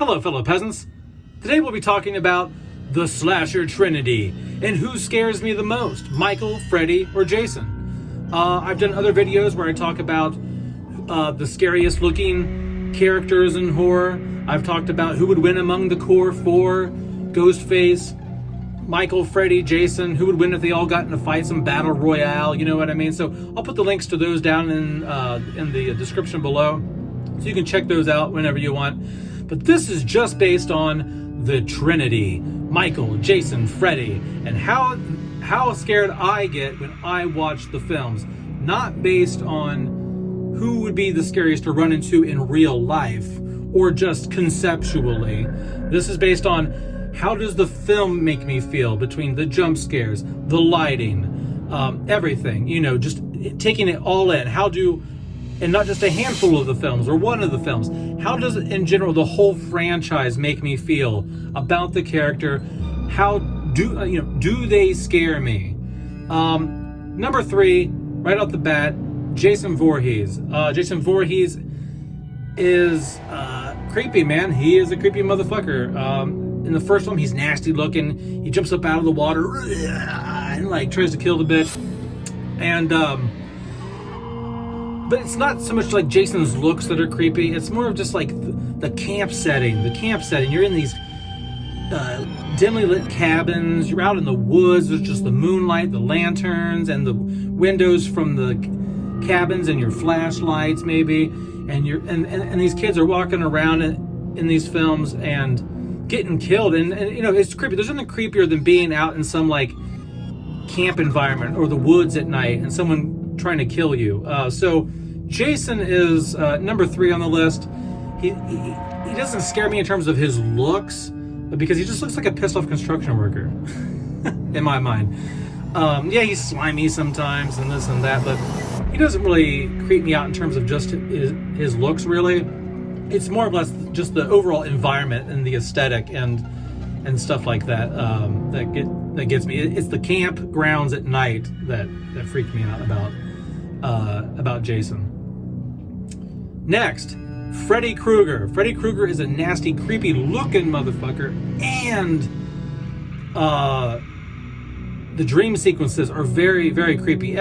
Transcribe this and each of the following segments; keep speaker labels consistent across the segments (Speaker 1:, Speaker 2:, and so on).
Speaker 1: Hello, fellow peasants. Today we'll be talking about the slasher trinity and who scares me the most, Michael, Freddy, or Jason. I've done other videos where I talk about the scariest looking characters in horror. I've talked about who would win among the core four, Ghostface, Michael, Freddy, Jason, who would win if they all got in a fight, some battle royale, you know what I mean? So I'll put the links to those down in the description below, so you can check those out whenever you want. But this is just based on the Trinity, Michael, Jason, Freddy, and how scared I get when I watch the films, not based on who would be the scariest to run into in real life or just conceptually. This is based on how does the film make me feel between the jump scares, the lighting, everything, just taking it all in. And not just a handful of the films or one of the films, how does, in general, the whole franchise make me feel about the character? How do they scare me? Number 3, right off the bat, Jason Voorhees. Jason Voorhees is creepy, man. He is a creepy motherfucker. In the first one, he's nasty looking. He jumps up out of the water and tries to kill the bitch. And but it's not so much like Jason's looks that are creepy. It's more of just like the camp setting. The camp setting. You're in these dimly lit cabins. You're out in the woods. There's just the moonlight, the lanterns, and the windows from the cabins, and your flashlights maybe. And these kids are walking around in these films and getting killed, and it's creepy. There's nothing creepier than being out in some camp environment or the woods at night and someone trying to kill you. So Jason is number 3 on the list. He doesn't scare me in terms of his looks, because he just looks like a pissed off construction worker in my mind. Yeah, he's slimy sometimes and this and that, but he doesn't really creep me out in terms of just his looks, really. It's more or less just the overall environment and the aesthetic and stuff like that that gets me. It's the campgrounds at night that freak me out about Jason. Next, Freddy Krueger. Freddy Krueger is a nasty, creepy looking motherfucker, and the dream sequences are very, very creepy.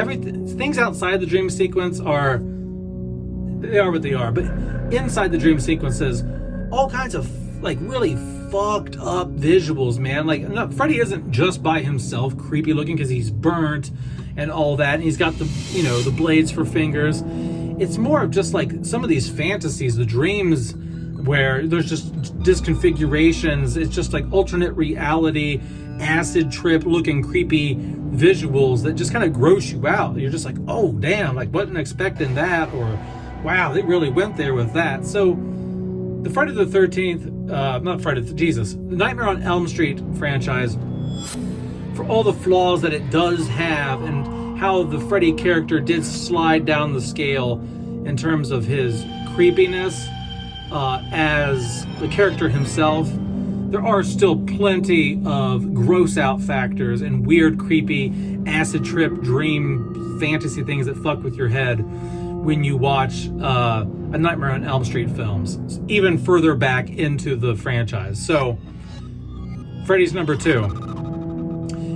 Speaker 1: Things outside the dream sequence are what they are, but inside the dream sequences, all kinds of really fucked up visuals, man. Freddy isn't just by himself creepy looking because he's burnt and all that, and he's got the blades for fingers. It's more of just some of these fantasies, the dreams where there's just disconfigurations. It's just alternate reality, acid trip looking creepy visuals that just kind of gross you out. You're just oh damn, wasn't expecting that, or wow, they really went there with that. So the Friday the 13th, the Nightmare on Elm Street franchise, for all the flaws that it does have and how the Freddy character did slide down the scale in terms of his creepiness as the character himself, there are still plenty of gross out factors and weird, creepy, acid trip, dream, fantasy things that fuck with your head when you watch a Nightmare on Elm Street films, even further back into the franchise. So, Freddy's number 2.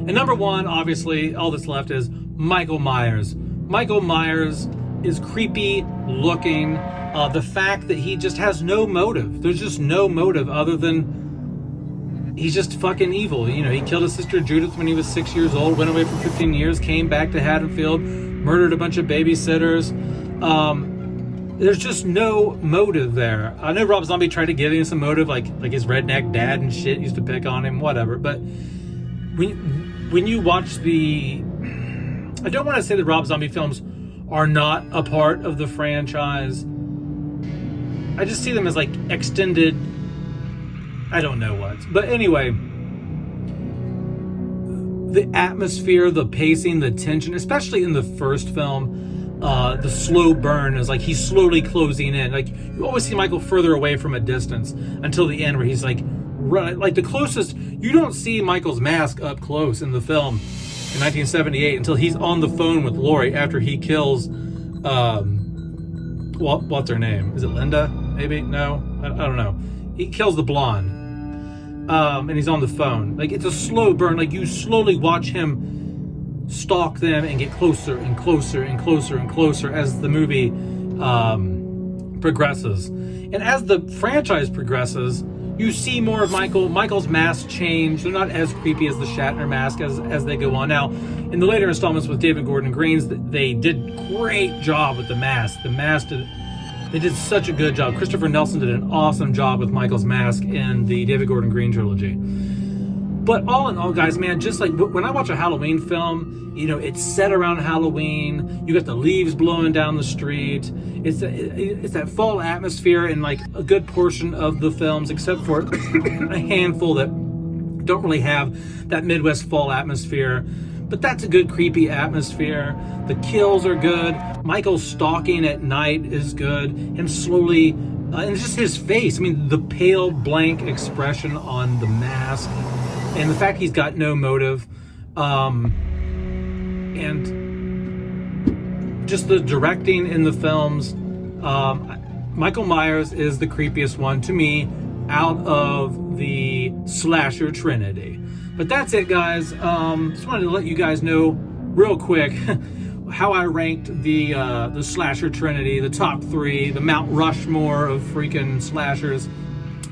Speaker 1: And number 1, obviously, all that's left is Michael Myers. Michael Myers is creepy looking. The fact that he just has no motive. There's just no motive other than he's just fucking evil. He killed his sister Judith when he was 6 years old, went away for 15 years, came back to Haddonfield, murdered a bunch of babysitters. There's just no motive there. I know Rob Zombie tried to give him some motive, like his redneck dad and shit used to pick on him, whatever. But when you watch I don't want to say that Rob Zombie films are not a part of the franchise. I just see them as extended, I don't know what. But anyway, the atmosphere, the pacing, the tension, especially in the first film, the slow burn is he's slowly closing in. You always see Michael further away from a distance until the end where he's the closest. You don't see Michael's mask up close in the film in 1978 until he's on the phone with Laurie after he kills what's her name? Is it Linda? Maybe? No? I don't know. he kills the blonde, and he's on the phone. Like, it's a slow burn. Like, you slowly watch him stalk them and get closer and closer and closer and closer as the movie progresses. And as the franchise progresses, you see more of Michael. Michael's mask change. They're not as creepy as the Shatner mask as they go on. Now, in the later installments with David Gordon Green's, they did great job with the mask. They did such a good job. Christopher Nelson did an awesome job with Michael's mask in the David Gordon Green trilogy. But all in all, guys, man, just like when I watch a Halloween film, you know, it's set around Halloween. You got the leaves blowing down the street. It's that fall atmosphere in like a good portion of the films, except for a handful that don't really have that Midwest fall atmosphere. But that's a good creepy atmosphere. The kills are good. Michael stalking at night is good. And slowly, and just his face. I mean, the pale, blank expression on the mask. And the fact he's got no motive. And just the directing in the films. Michael Myers is the creepiest one to me out of the slasher trinity. But that's it, guys. Just wanted to let you guys know real quick how I ranked the slasher trinity, the top 3, the Mount Rushmore of freaking slashers.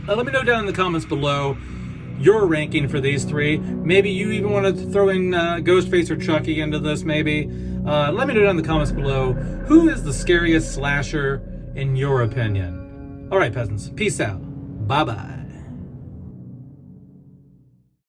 Speaker 1: Let me know down in the comments below your ranking for these 3. Maybe you even want to throw in Ghostface or Chucky into this, maybe. Let me know down in the comments below, who is the scariest slasher in your opinion? All right, peasants. Peace out. Bye-bye.